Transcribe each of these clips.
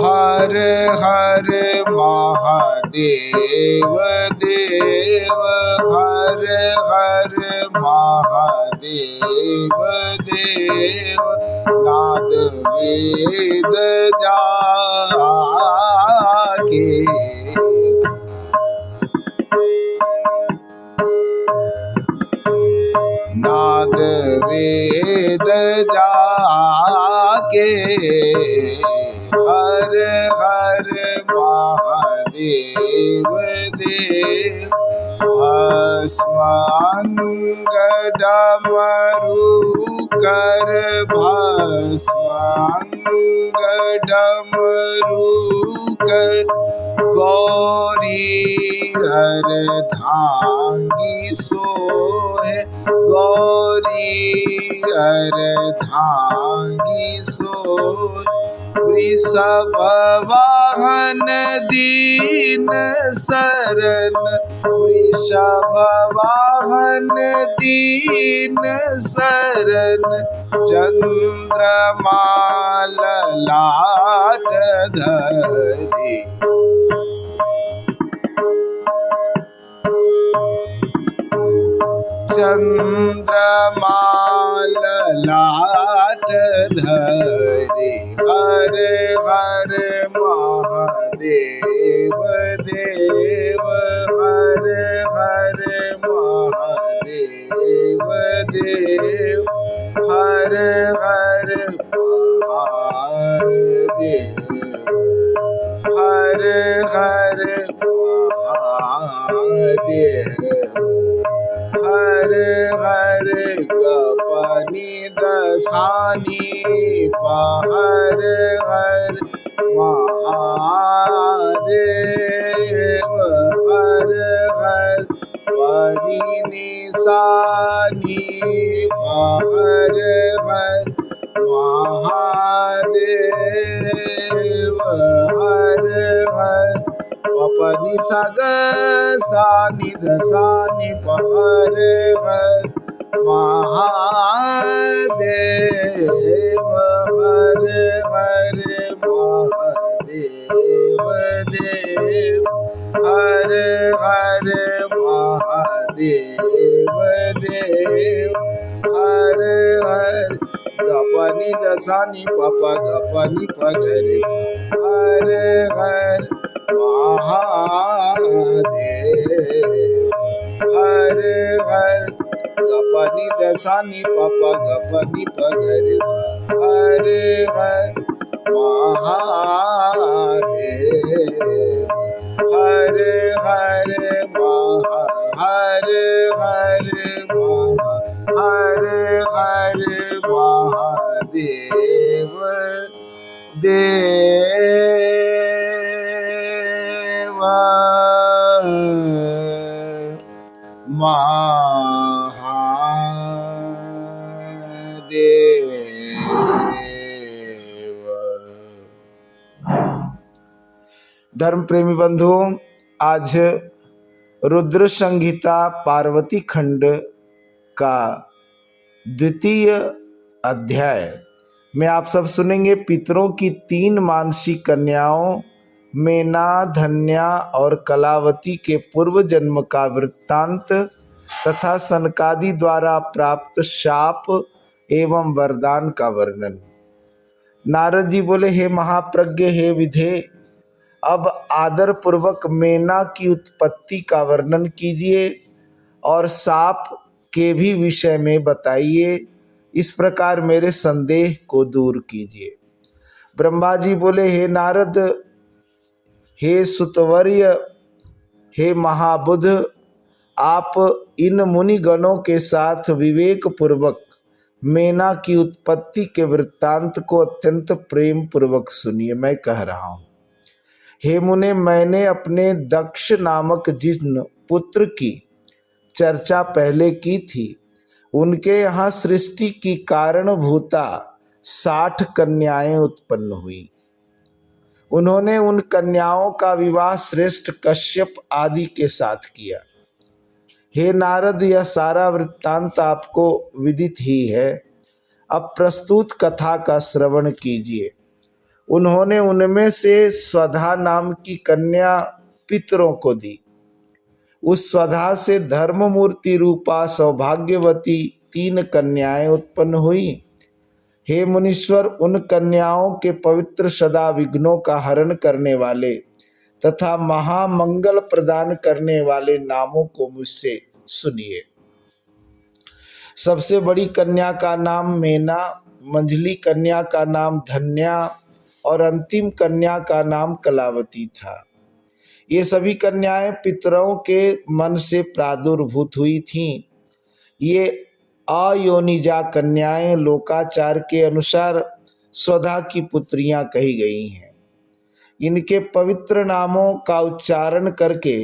हर हर महादेव देव, हर हर महादेव देव, नाद वेद जाके नाद वेद जाके, हर हर महादेव देव, भस्म अंग डमरू कर, भस्म अंग डमरू कर, गौरी अर्धांगी सोहे, गौरी अर्धांगी सोहे, वृषभ वाहन दीन शरण, वृषभ वाहन दीन शरण, चंद्रमा ललाट धरे, चंद्रमा ललाट धरे, हर हर महादेव देव, हर हर महादेव देव, हर हर महादेव, हर हर महादेव, हर हर गपनि दसानी हर हर महादेव, हर हर पनि निशानी हर हर महादेव, हर हर अपनी सग सानि दसानि हर हर महादेव, हर हर महादेव देव, हर हर महादेव देव, हर हर गपनि दसानि पप गपनि पगरे सा, हर हर महादेव, हर हर गपनि दसानि पप गपनि पगरे सा, हर हर महादेव, हर हर महा, हर हर महा, हर हर महादेव देव महादेव। धर्म प्रेमी बंधुओं, आज रुद्र संहिता पार्वती खंड का द्वितीय अध्याय में आप सब सुनेंगे पितरों की 3 मानसी कन्याओं मेना, धन्या और कलावती के पूर्व जन्म का वृत्तांत तथा सनकादि द्वारा प्राप्त शाप एवं वरदान का वर्णन। नारद जी बोले, हे महाप्रज्ञ, हे विधे, अब आदर पूर्वक मेना की उत्पत्ति का वर्णन कीजिए और शाप के भी विषय में बताइए। इस प्रकार मेरे संदेह को दूर कीजिए। ब्रह्मा जी बोले, हे नारद, हे सुतवर्य, हे महाबुध, आप इन मुनि गणों के साथ विवेक पूर्वक मेना की उत्पत्ति के वृत्तांत को अत्यंत प्रेम पूर्वक सुनिए। मैं कह रहा हूँ, हे मुने, मैंने अपने दक्ष नामक जिन पुत्र की चर्चा पहले की थी, उनके यहाँ सृष्टि की कारणभूता 60 कन्याएं उत्पन्न हुई। उन्होंने उन कन्याओं का विवाह श्रेष्ठ कश्यप आदि के साथ किया। हे नारद, यह सारा वृत्तांत आपको विदित ही है। अब प्रस्तुत कथा का श्रवण कीजिए। उन्होंने उनमें से स्वधा नाम की कन्या पितरों को दी। उस स्वधा से धर्ममूर्ति रूपा सौभाग्यवती 3 कन्याएं उत्पन्न हुई। हे मुनीश्वर, उन कन्याओं के पवित्र सदा विघ्नों का हरण करने वाले तथा महामंगल प्रदान करने वाले नामों को मुझसे सुनिए। सबसे बड़ी कन्या का नाम मेना, मंझली कन्या का नाम धन्या और अंतिम कन्या का नाम कलावती था। ये सभी कन्याएं पितरों के मन से प्रादुर्भूत हुई थीं। ये अयोनिजा कन्याएं लोकाचार के अनुसार स्वधा की पुत्रियां कही गई हैं। इनके पवित्र नामों का उच्चारण करके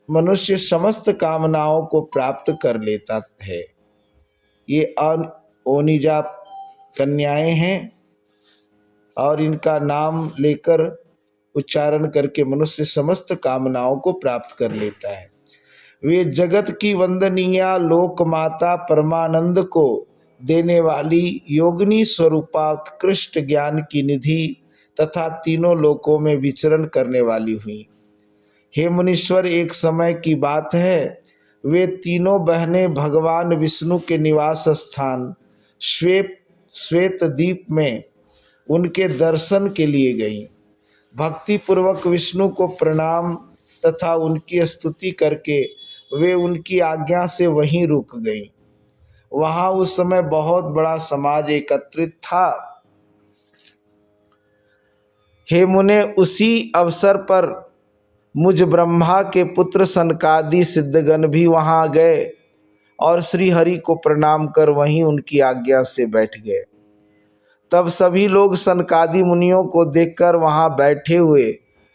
मनुष्य समस्त कामनाओं को प्राप्त कर लेता है। ये अयोनिजा कन्याएं हैं और इनका नाम लेकर उच्चारण करके मनुष्य समस्त कामनाओं को प्राप्त कर लेता है। वे जगत की वंदनीय लोक माता परमानंद को देने वाली योगिनी स्वरूपा उत्कृष्ट ज्ञान की निधि तथा तीनों लोकों में विचरण करने वाली हुई। हे मुनीश्वर, एक समय की बात है, वे तीनों बहनें भगवान विष्णु के निवास स्थान श्वेत द्वीप में उनके दर्शन के लिए गईं। भक्ति पूर्वक विष्णु को प्रणाम तथा उनकी स्तुति करके वे उनकी आज्ञा से वहीं रुक गईं। वहां उस समय बहुत बड़ा समाज एकत्रित था। हे मुने, उसी अवसर पर मुझ ब्रह्मा के पुत्र सनकादि सिद्धगण भी वहां गए और श्री हरि को प्रणाम कर वहीं उनकी आज्ञा से बैठ गए। तब सभी लोग सनकादि मुनियों को देखकर वहां बैठे हुए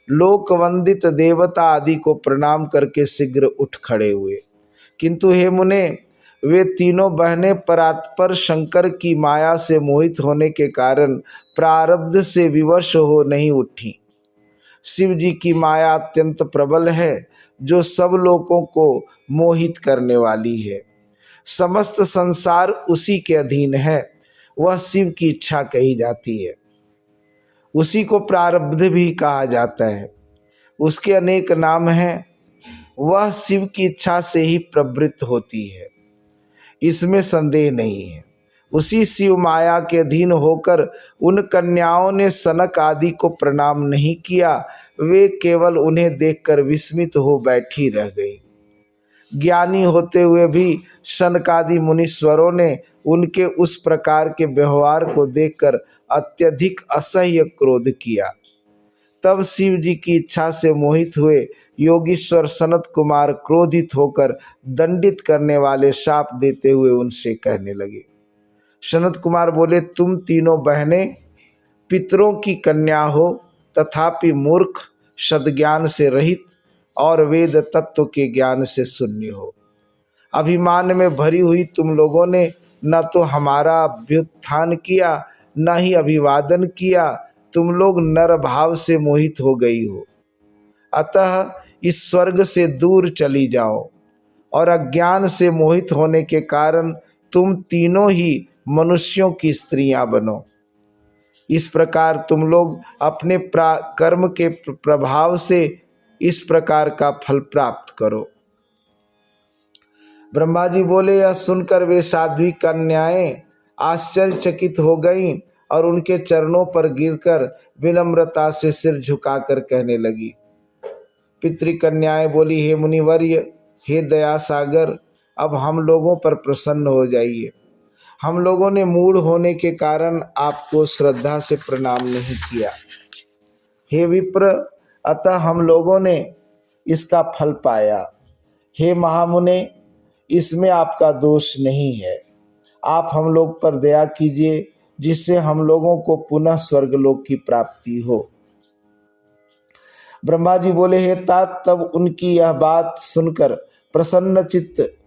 लोक वंदित देवता आदि को प्रणाम करके शीघ्र उठ खड़े हुए। किंतु हे मुने, वे तीनों बहनें परात्पर शंकर की माया से मोहित होने के कारण प्रारब्ध से विवश हो नहीं उठी। शिव जी की माया अत्यंत प्रबल है, जो सब लोगों को मोहित करने वाली है। समस्त संसार उसी के अधीन है। वह शिव की इच्छा कही जाती है। उसी को प्रारब्ध भी कहा जाता है। उसके अनेक नाम हैं। वह शिव की इच्छा से ही प्रवृत्त होती है, इसमें संदेह नहीं है। उसी शिव माया के अधीन होकर उन कन्याओं ने सनक आदि को प्रणाम नहीं किया। वे केवल उन्हें देखकर विस्मित हो बैठी रह गई। ज्ञानी होते हुए भी सनकादि मुनीश्वरों ने उनके उस प्रकार के व्यवहार को देखकर अत्यधिक असह्य क्रोध किया। तब शिव जी की इच्छा से मोहित हुए योगीश्वर सनत कुमार क्रोधित होकर दंडित करने वाले शाप देते हुए उनसे कहने लगे। सनत कुमार बोले, तुम तीनों बहनें पितरों की कन्या हो, तथापि मूर्ख, सद्ज्ञान से रहित और वेद तत्व के ज्ञान से शून्य हो। अभिमान में भरी हुई तुम लोगों ने न तो हमारा अभ्युत्थान किया, न ही अभिवादन किया। तुम लोग नर भाव से मोहित हो गई हो। अतः इस स्वर्ग से दूर चली जाओ और अज्ञान से मोहित होने के कारण तुम तीनों ही मनुष्यों की स्त्रियां बनो। इस प्रकार तुम लोग अपने कर्म के प्रभाव से इस प्रकार का फल प्राप्त करो। ब्रह्मा जी बोले, यह सुनकर वे साध्वी कन्याएं आश्चर्यचकित हो गईं और उनके चरणों पर गिरकर विनम्रता से सिर झुकाकर कहने लगी। पितृकन्याएं बोली, हे मुनिवर्य, हे दया सागर, अब हम लोगों पर प्रसन्न हो जाइए। हम लोगों ने मूढ़ होने के कारण आपको श्रद्धा से प्रणाम नहीं किया। हे विप्र, अतः हम लोगों ने इसका फल पाया। हे महामुने, इसमें आपका दोष नहीं है। आप हम लोग पर दया कीजिए जिससे हम लोगों को पुनः स्वर्गलोक की प्राप्ति हो। ब्रह्मा जी बोले, हे तात, तब उनकी यह बात सुनकर प्रसन्न चित्त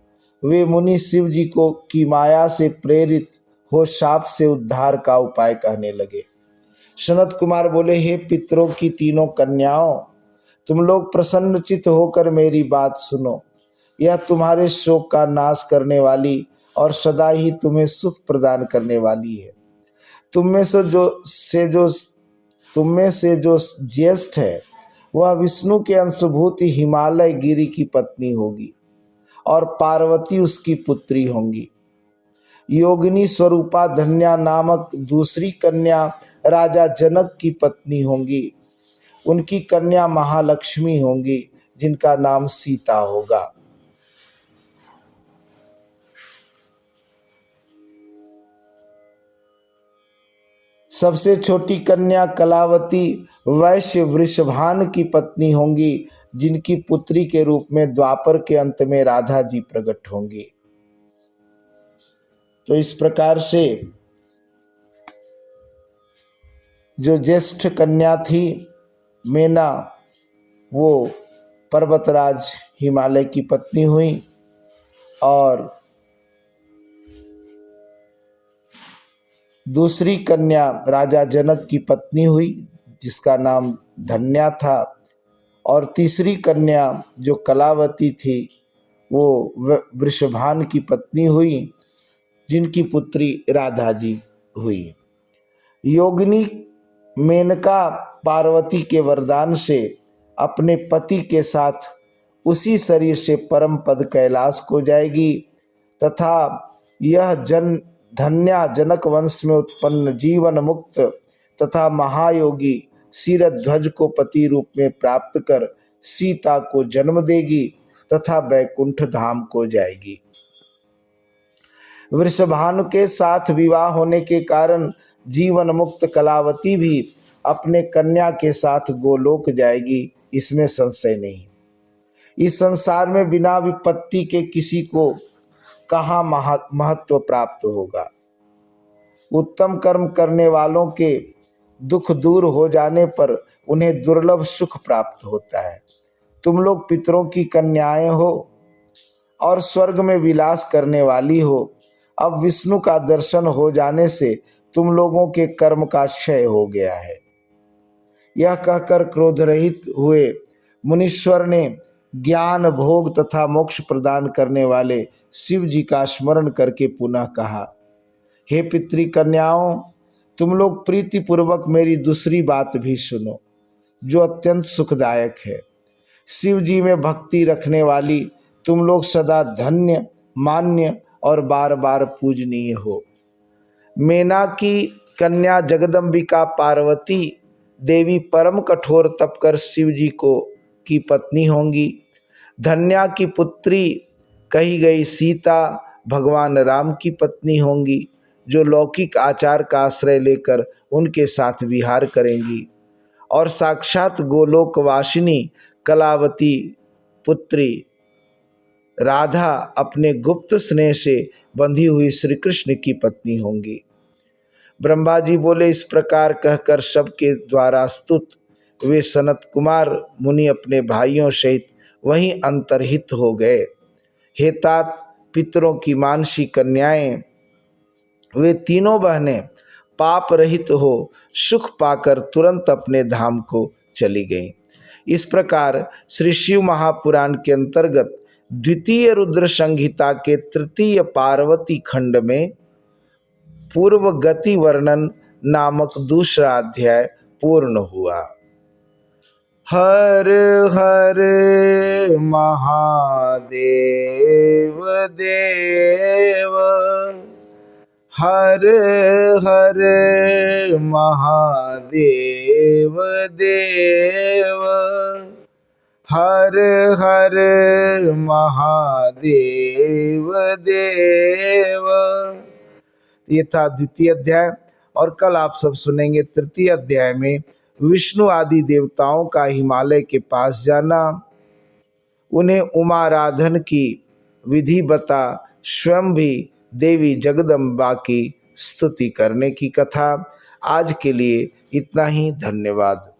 वे मुनि शिव जी को की माया से प्रेरित हो शाप से उद्धार का उपाय कहने लगे। सनत कुमार बोले, हे पितरों की तीनों कन्याओं, तुम लोग प्रसन्नचित्त होकर मेरी बात सुनो। यह तुम्हारे शोक का नाश करने वाली और सदा ही तुम्हें सुख प्रदान करने वाली है। तुम में से जो ज्येष्ठ है वह विष्णु के अंशभूत हिमालय गिरी की पत्नी होगी और पार्वती उसकी पुत्री होंगी। योगिनी स्वरूपा धन्या नामक दूसरी कन्या राजा जनक की पत्नी होंगी। उनकी कन्या महालक्ष्मी होंगी जिनका नाम सीता होगा। सबसे छोटी कन्या कलावती वैश्य वृषभान की पत्नी होंगी जिनकी पुत्री के रूप में द्वापर के अंत में राधा जी प्रकट होंगी। तो इस प्रकार से जो ज्येष्ठ कन्या थी मेना, वो पर्वतराज हिमालय की पत्नी हुई और दूसरी कन्या राजा जनक की पत्नी हुई जिसका नाम धन्या था, और तीसरी कन्या जो कलावती थी वो वृषभान की पत्नी हुई जिनकी पुत्री राधा जी हुई। योगिनी मेनका पार्वती के वरदान से अपने पति के साथ उसी शरीर से परम पद कैलाश को जाएगी तथा यह धन्या जनक वंश में उत्पन्न जीवन मुक्त तथा महायोगी शिरध्वज को पति रूप में प्राप्त कर सीता को जन्म देगी तथा वैकुंठ धाम को जाएगी। वृषभानु के साथ विवाह होने के कारण जीवन मुक्त कलावती भी अपने कन्या के साथ गोलोक जाएगी, इसमें संशय नहीं। इस संसार में बिना विपत्ति के किसी को कहाँ महत्व प्राप्त होगा। उत्तम कर्म करने वालों के दुख दूर हो जाने पर उन्हें दुर्लभ सुख प्राप्त होता है। तुम लोग पितरों की कन्याएं हो और स्वर्ग में विलास करने वाली हो। अब विष्णु का दर्शन हो जाने से तुम लोगों के कर्म का क्षय हो गया है। यह कहकर क्रोध रहित हुए मुनीश्वर ने ज्ञान भोग तथा मोक्ष प्रदान करने वाले शिव जी का स्मरण करके पुनः कहा, हे पितृ कन्याओं, तुम लोग प्रीति पूर्वक मेरी दूसरी बात भी सुनो जो अत्यंत सुखदायक है। शिव जी में भक्ति रखने वाली तुम लोग सदा धन्य, मान्य और बार बार पूजनीय हो। मेना की कन्या जगदम्बिका पार्वती देवी परम कठोर तप कर शिव जी की पत्नी होंगी। धन्या की पुत्री कही गई सीता भगवान राम की पत्नी होंगी जो लौकिक आचार का आश्रय लेकर उनके साथ विहार करेंगी, और साक्षात गोलोकवासिनी कलावती पुत्री राधा अपने गुप्त स्नेह से बंधी हुई श्री कृष्ण की पत्नी होंगी। ब्रह्मा जी बोले, इस प्रकार कहकर सबके द्वारा स्तुत वे सनत कुमार मुनि अपने भाइयों सहित वहीं अंतर्हित हो गए। हे तात, पितरों की मानसी कन्याएं वे तीनों बहनें पाप रहित हो सुख पाकर तुरंत अपने धाम को चली गईं। इस प्रकार श्री शिव महापुराण के अंतर्गत द्वितीय रुद्र संहिता के तृतीय पार्वती खंड में पूर्व गति वर्णन नामक दूसरा अध्याय पूर्ण हुआ। हर हर महादेव देव, हर हर महादेव देव, हर हर महादेव देव। ये था द्वितीय अध्याय, और कल आप सब सुनेंगे तृतीय अध्याय में विष्णु आदि देवताओं का हिमालय के पास जाना, उन्हें उमाराधन की विधि बता स्वयं भी देवी जगदम्बा की स्तुति करने की कथा। आज के लिए इतना ही, धन्यवाद।